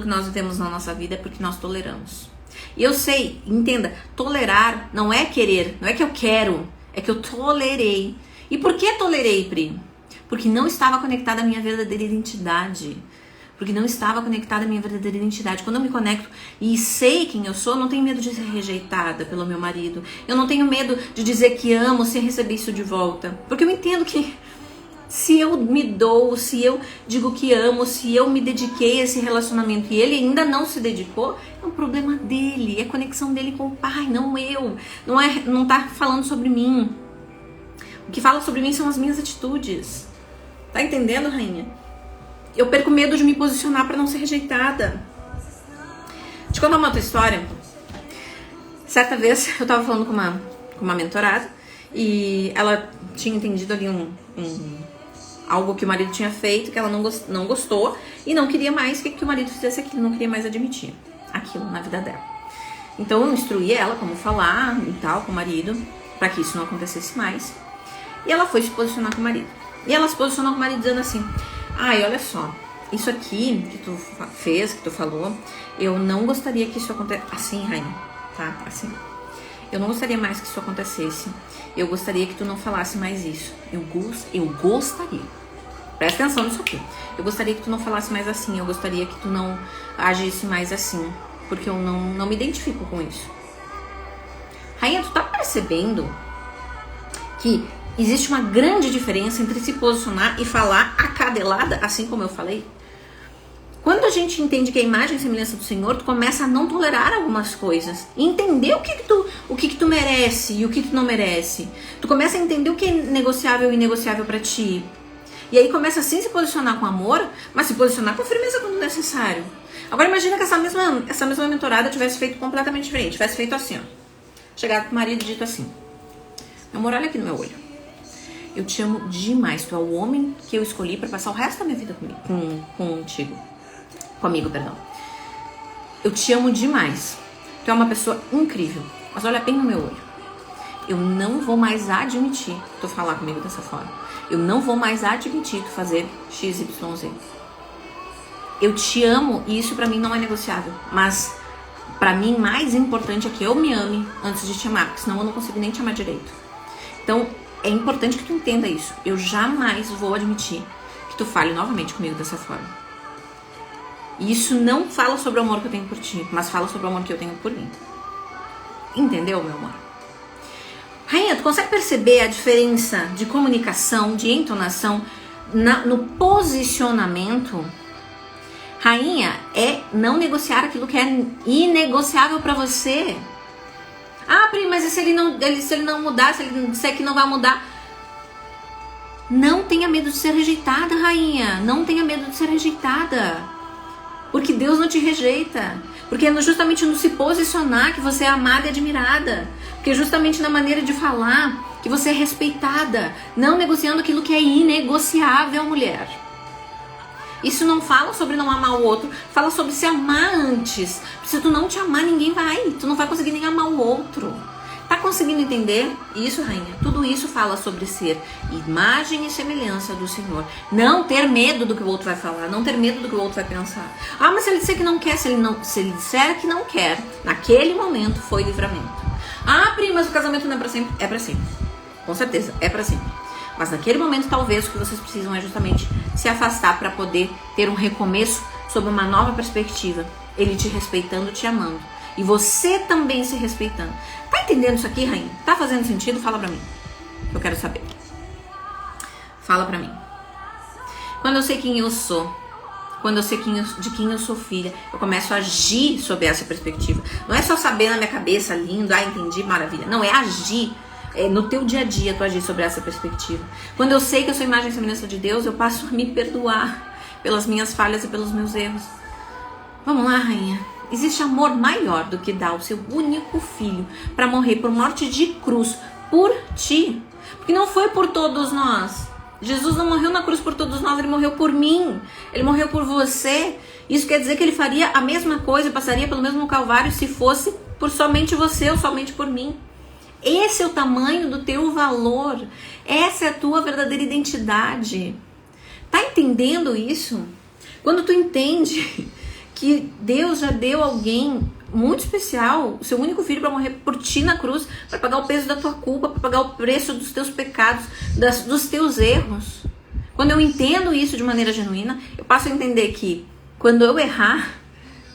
que nós vivemos na nossa vida é porque nós toleramos. E eu sei, entenda, tolerar não é querer, não é que eu quero, é que eu tolerei. E por que tolerei, Pri? Porque não estava conectada à minha verdadeira identidade. Porque não estava conectada à minha verdadeira identidade. Quando eu me conecto e sei quem eu sou, eu não tenho medo de ser rejeitada pelo meu marido. Eu não tenho medo de dizer que amo sem receber isso de volta. Porque eu entendo que se eu me dou, se eu digo que amo, se eu me dediquei a esse relacionamento e ele ainda não se dedicou, é um problema dele, é conexão dele com o pai, não eu. Não tá falando sobre mim. O que fala sobre mim são as minhas atitudes. Tá entendendo, rainha? Eu perco medo de me posicionar para não ser rejeitada. Deixa eu contar uma outra história. Certa vez eu tava falando com uma mentorada e ela tinha entendido ali algo que o marido tinha feito, que ela não gostou e não queria mais que o marido fizesse aquilo, não queria mais admitir aquilo na vida dela. Então eu instruí ela como falar e tal com o marido, para que isso não acontecesse mais. E ela foi se posicionar com o marido. E ela se posicionou com o marido dizendo assim: ai, olha só, isso aqui que tu fez, que tu falou, eu não gostaria que isso acontecesse. Assim, rainha, tá? Assim. Eu não gostaria mais que isso acontecesse. Eu gostaria que tu não falasse mais isso. Eu gostaria. Presta atenção nisso aqui. Eu gostaria que tu não falasse mais assim. Eu gostaria que tu não agisse mais assim. Porque eu não me identifico com isso. Rainha, tu tá percebendo que existe uma grande diferença entre se posicionar e falar acadelada, assim como eu falei? Quando a gente entende que a imagem e semelhança do Senhor, tu começa a não tolerar algumas coisas. E entender o que tu merece e o que tu não merece. Tu começa a entender o que é negociável e inegociável pra ti. E aí começa assim se posicionar com amor, mas se posicionar com firmeza quando necessário. Agora imagina que essa mesma mentorada tivesse feito completamente diferente. Tivesse feito assim, ó. Chegado pro marido e dito assim: meu amor, olha aqui no meu olho. Eu te amo demais. Tu é o homem que eu escolhi pra passar o resto da minha vida comigo, perdão. Eu te amo demais. Tu é uma pessoa incrível. Mas olha bem no meu olho. Eu não vou mais admitir tu falar comigo dessa forma. Eu não vou mais admitir tu fazer XYZ. Eu te amo e isso pra mim não é negociável. Mas pra mim mais importante é que eu me ame antes de te amar. Porque senão eu não consigo nem te amar direito. Então é importante que tu entenda isso. Eu jamais vou admitir que tu fale novamente comigo dessa forma. E isso não fala sobre o amor que eu tenho por ti, mas fala sobre o amor que eu tenho por mim. Entendeu, meu amor? Rainha, tu consegue perceber a diferença de comunicação, de entonação no posicionamento? Rainha, é não negociar aquilo que é inegociável pra você. Ah, Pri, mas e se ele não mudar, se ele disser que não vai mudar? Não tenha medo de ser rejeitada, rainha. Não tenha medo de ser rejeitada. Porque Deus não te rejeita. Porque é justamente no se posicionar que você é amada e admirada. Porque é justamente na maneira de falar que você é respeitada. Não negociando aquilo que é inegociável, mulher. Isso não fala sobre não amar o outro. Fala sobre se amar antes. Se tu não te amar, ninguém vai. Tu não vai conseguir nem amar o outro. Tá conseguindo entender isso, rainha? Tudo isso fala sobre ser imagem e semelhança do Senhor. Não ter medo do que o outro vai falar. Não ter medo do que o outro vai pensar. Ah, mas se ele disser que não quer, se ele disser que não quer, naquele momento foi livramento. Ah, Pri, mas o casamento não é pra sempre. É pra sempre. Com certeza, é pra sempre. Mas naquele momento, talvez, o que vocês precisam é justamente se afastar para poder ter um recomeço sob uma nova perspectiva. Ele te respeitando, te amando. E você também se respeitando. Tá entendendo isso aqui, rainha? Tá fazendo sentido? Fala pra mim. Eu quero saber. Fala pra mim. Quando eu sei quem eu sou, quando eu sei de quem eu sou filha, eu começo a agir sob essa perspectiva. Não é só saber na minha cabeça, lindo, entendi, maravilha. Não, é agir. É no teu dia a dia tu agir sobre essa perspectiva. Quando eu sei que eu sou imagem e semelhança de Deus, eu passo a me perdoar pelas minhas falhas e pelos meus erros. Vamos lá, rainha. Existe amor maior do que dar o seu único filho para morrer por morte de cruz por ti. Porque não foi por todos nós. Jesus não morreu na cruz por todos nós, ele morreu por mim. Ele morreu por você. Isso quer dizer que ele faria a mesma coisa, passaria pelo mesmo calvário se fosse por somente você ou somente por mim. Esse é o tamanho do teu valor. Essa é a tua verdadeira identidade. Tá entendendo isso? Quando tu entende que Deus já deu alguém muito especial, o seu único filho, para morrer por ti na cruz, para pagar o peso da tua culpa, para pagar o preço dos teus pecados, dos teus erros. Quando eu entendo isso de maneira genuína, eu passo a entender que quando eu errar,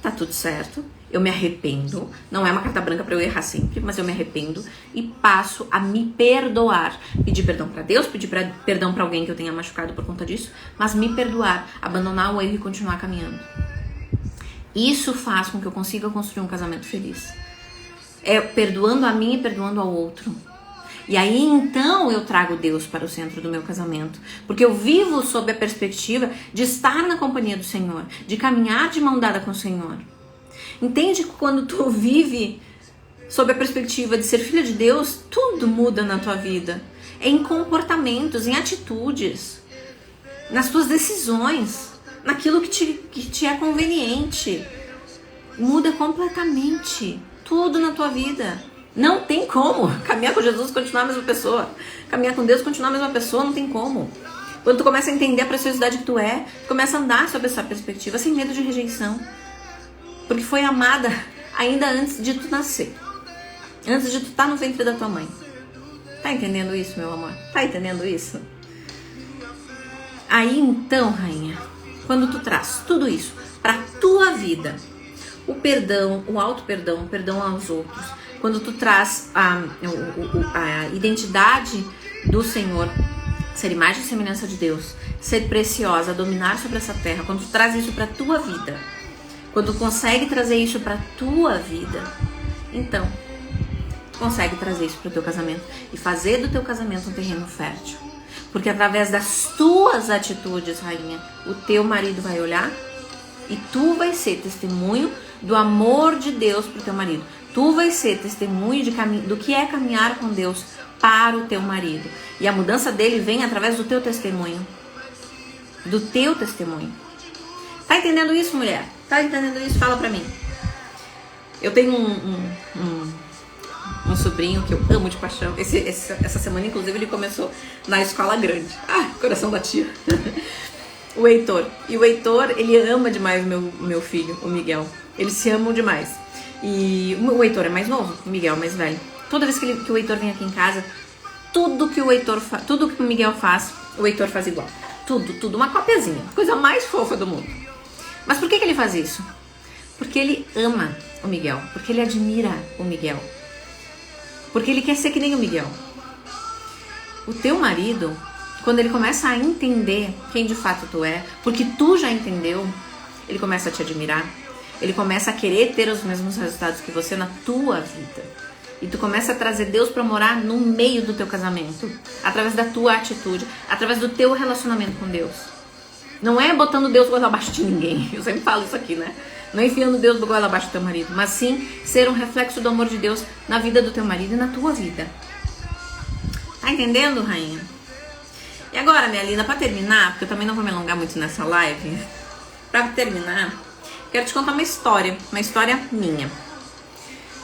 tá tudo certo, eu me arrependo, não é uma carta branca para eu errar sempre, mas eu me arrependo e passo a me perdoar, pedir perdão para Deus, pedir perdão para alguém que eu tenha machucado por conta disso, mas me perdoar, abandonar o erro e continuar caminhando. Isso faz com que eu consiga construir um casamento feliz. É perdoando a mim e perdoando ao outro. E aí então eu trago Deus para o centro do meu casamento. Porque eu vivo sob a perspectiva de estar na companhia do Senhor, de caminhar de mão dada com o Senhor. Entende que quando tu vive sob a perspectiva de ser filha de Deus, tudo muda na tua vida. É em comportamentos, em atitudes, nas tuas decisões, naquilo que te é conveniente. Muda completamente tudo na tua vida. Não tem como caminhar com Jesus e continuar a mesma pessoa. Caminhar com Deus e continuar a mesma pessoa, não tem como. Quando tu começa a entender a preciosidade que tu é, tu começa a andar sob essa perspectiva, sem medo de rejeição. Porque foi amada ainda antes de tu nascer. Antes de tu estar no ventre da tua mãe. Tá entendendo isso, meu amor? Tá entendendo isso? Aí então, rainha, quando tu traz tudo isso pra tua vida, o perdão, o auto-perdão, o perdão aos outros, quando tu traz a identidade do Senhor, ser imagem e semelhança de Deus, ser preciosa, dominar sobre essa terra, quando tu traz isso pra tua vida, quando tu consegue trazer isso pra tua vida, então, tu consegue trazer isso pro teu casamento e fazer do teu casamento um terreno fértil. Porque através das tuas atitudes, rainha, o teu marido vai olhar e tu vai ser testemunho do amor de Deus pro teu marido. Tu vai ser testemunho do que é caminhar com Deus para o teu marido. E a mudança dele vem através do teu testemunho. Do teu testemunho. Tá entendendo isso, mulher? Tá entendendo isso? Fala pra mim. Eu tenho um sobrinho que eu amo de paixão. Essa semana, inclusive, ele começou na escola grande. Ah, coração da tia. O Heitor. E o Heitor, ele ama demais o meu filho, o Miguel. Eles se amam demais. E o Heitor é mais novo, o Miguel é mais velho. Toda vez que o Heitor vem aqui em casa, tudo que o Miguel faz, o Heitor faz igual. Tudo, uma copiazinha. Coisa mais fofa do mundo. Mas por que ele faz isso? Porque ele ama o Miguel. Porque ele admira o Miguel. Porque ele quer ser que nem o Miguel. O teu marido, quando ele começa a entender quem de fato tu é, porque tu já entendeu, ele começa a te admirar. Ele começa a querer ter os mesmos resultados que você na tua vida. E tu começa a trazer Deus para morar no meio do teu casamento. Através da tua atitude. Através do teu relacionamento com Deus. Não é botando Deus goela abaixo de ninguém. Eu sempre falo isso aqui, né? Não é enfiando Deus do goela abaixo do teu marido. Mas sim ser um reflexo do amor de Deus na vida do teu marido e na tua vida. Tá entendendo, rainha? E agora, minha linda, para terminar, porque eu também não vou me alongar muito nessa live. Para terminar, quero te contar uma história minha.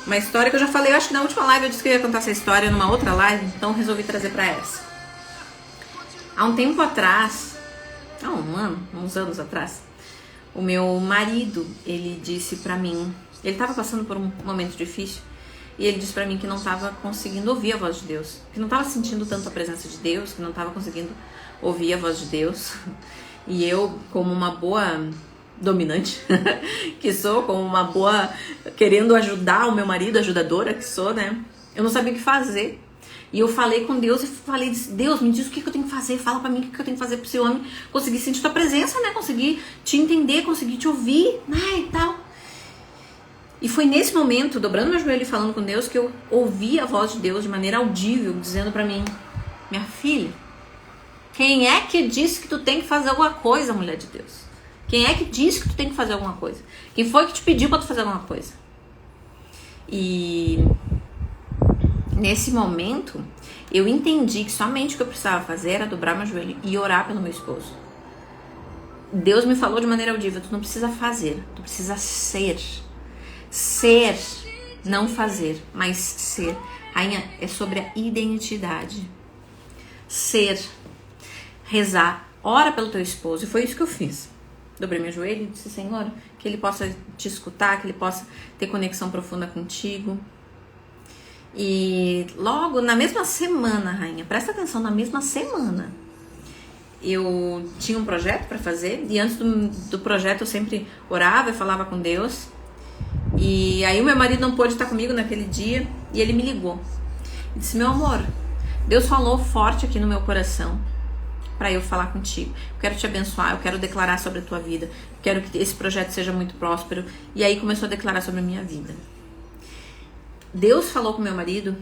Uma história que eu já falei, eu acho que na última live eu disse que eu ia contar essa história numa outra live, então resolvi trazer pra essa. Há um tempo atrás, uns anos atrás, o meu marido, ele disse pra mim, ele tava passando por um momento difícil, e ele disse pra mim que não tava conseguindo ouvir a voz de Deus, que não tava sentindo tanto a presença de Deus, que não tava conseguindo ouvir a voz de Deus. E eu, como uma boa dominante que sou, como uma boa querendo ajudar o meu marido, ajudadora que sou, né? Eu não sabia o que fazer. E eu falei com Deus e falei, Deus, me diz o que eu tenho que fazer, fala pra mim o que eu tenho que fazer pra esse homem conseguir sentir tua presença, né? Conseguir te entender, conseguir te ouvir, né? E tal. E foi nesse momento, dobrando meu joelho e falando com Deus, que eu ouvi a voz de Deus de maneira audível, dizendo pra mim, minha filha, quem é que disse que tu tem que fazer alguma coisa, mulher de Deus? Quem é que disse que tu tem que fazer alguma coisa? Quem foi que te pediu pra tu fazer alguma coisa? E nesse momento, eu entendi que somente o que eu precisava fazer era dobrar meu joelho e orar pelo meu esposo. Deus me falou de maneira audível, tu não precisa fazer, tu precisa ser. Ser, não fazer, mas ser. Rainha, é sobre a identidade. Ser, rezar, ora pelo teu esposo. E foi isso que eu fiz. Dobrei meu joelho e disse, Senhor, que ele possa te escutar, que ele possa ter conexão profunda contigo. E logo, na mesma semana, Rainha, presta atenção, na mesma semana, eu tinha um projeto para fazer. E antes do projeto eu sempre orava e falava com Deus. E aí o meu marido não pôde estar comigo naquele dia e ele me ligou e disse, meu amor, Deus falou forte aqui no meu coração para eu falar contigo, eu quero te abençoar, eu quero declarar sobre a tua vida, eu quero que esse projeto seja muito próspero. E aí começou a declarar sobre a minha vida. Deus falou com meu marido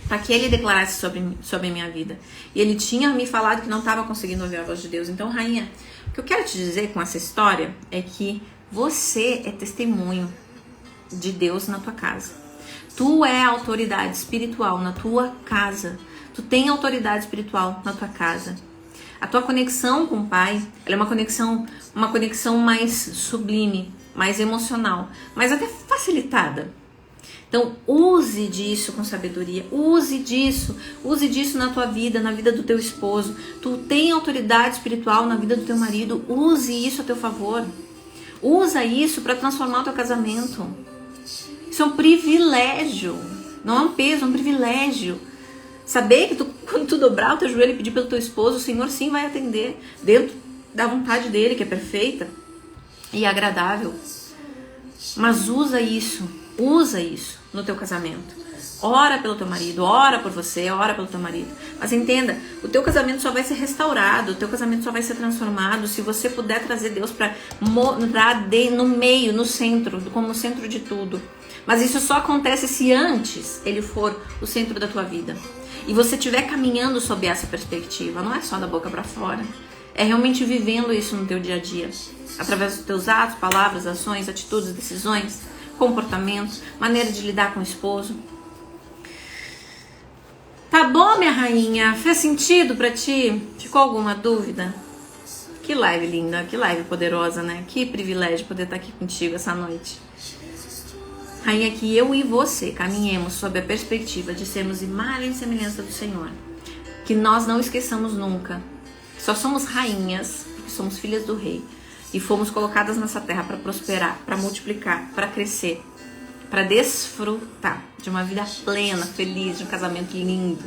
para que ele declarasse sobre a minha vida, e ele tinha me falado que não estava conseguindo ouvir a voz de Deus. Então, Rainha, o que eu quero te dizer com essa história é que você é testemunho de Deus na tua casa. Tu é autoridade espiritual na tua casa. Tu tem autoridade espiritual na tua casa. A tua conexão com o Pai, ela é uma conexão mais sublime, mais emocional, mas até facilitada. Então, use disso com sabedoria, use disso na tua vida, na vida do teu esposo. Tu tem autoridade espiritual na vida do teu marido, use isso a teu favor. Usa isso para transformar o teu casamento. Isso é um privilégio, não é um peso, é um privilégio. Saber que quando tu dobrar o teu joelho e pedir pelo teu esposo, o Senhor sim vai atender, dentro da vontade dele, que é perfeita e agradável. Mas usa isso no teu casamento. Ora pelo teu marido, ora por você, ora pelo teu marido. Mas entenda, o teu casamento só vai ser restaurado, o teu casamento só vai ser transformado se você puder trazer Deus para morar no meio, no centro, como centro de tudo. Mas isso só acontece se antes ele for o centro da tua vida. E você estiver caminhando sob essa perspectiva, não é só da boca para fora. É realmente vivendo isso no teu dia a dia. Através dos teus atos, palavras, ações, atitudes, decisões, comportamento, maneira de lidar com o esposo. Tá bom, minha rainha? Fez sentido pra ti? Ficou alguma dúvida? Que live linda, que live poderosa, né? Que privilégio poder estar aqui contigo essa noite. Rainha, que eu e você caminhemos sob a perspectiva de sermos imagem e semelhança do Senhor. Que nós não esqueçamos nunca. Só somos rainhas porque somos filhas do Rei. E fomos colocadas nessa terra para prosperar, para multiplicar, para crescer, para desfrutar de uma vida plena, feliz, de um casamento lindo.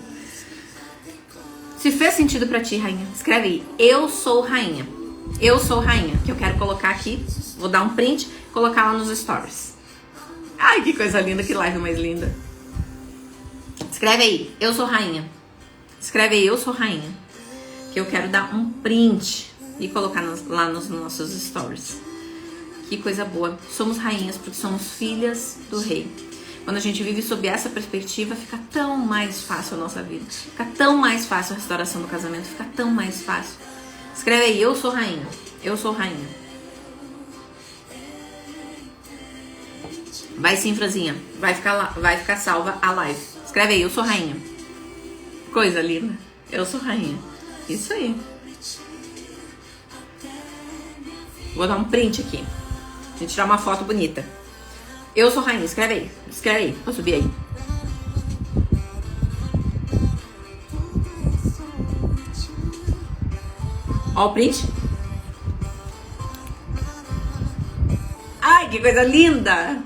Se fez sentido pra ti, rainha, escreve aí, eu sou rainha. Eu sou rainha, que eu quero colocar aqui, vou dar um print e colocar lá nos stories. Ai, que coisa linda, que live mais linda. Escreve aí, eu sou rainha. Escreve aí, eu sou rainha, que eu quero dar um print e colocar lá nos nossos stories. Que coisa boa. Somos rainhas porque somos filhas do Rei. Quando a gente vive sob essa perspectiva, fica tão mais fácil a nossa vida. Fica tão mais fácil a restauração do casamento. Fica tão mais fácil. Escreve aí, eu sou rainha. Eu sou rainha. Vai sim, Franzinha. Vai ficar salva a live. Escreve aí, eu sou rainha. Coisa linda. Eu sou rainha. Isso aí. Vou dar um print aqui. A gente tirar uma foto bonita. Eu sou rainha. Escreve aí. Escreve aí. Vou subir aí. Ó o print. Ai, que coisa linda.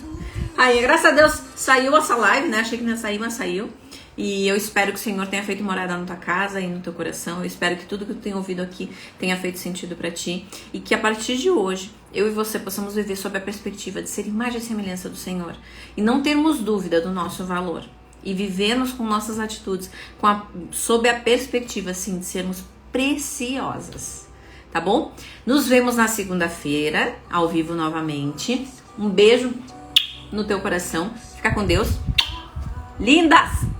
Ai, graças a Deus saiu essa live, né? Achei que não ia sair, mas saiu. E eu espero que o Senhor tenha feito morada na tua casa e no teu coração. Eu espero que tudo que tu tenha ouvido aqui tenha feito sentido pra ti. E que a partir de hoje, eu e você possamos viver sob a perspectiva de ser imagem e semelhança do Senhor. E não termos dúvida do nosso valor. E vivermos com nossas atitudes sob a perspectiva, assim, de sermos preciosas. Tá bom? Nos vemos na segunda-feira, ao vivo novamente. Um beijo no teu coração. Fica com Deus. Lindas!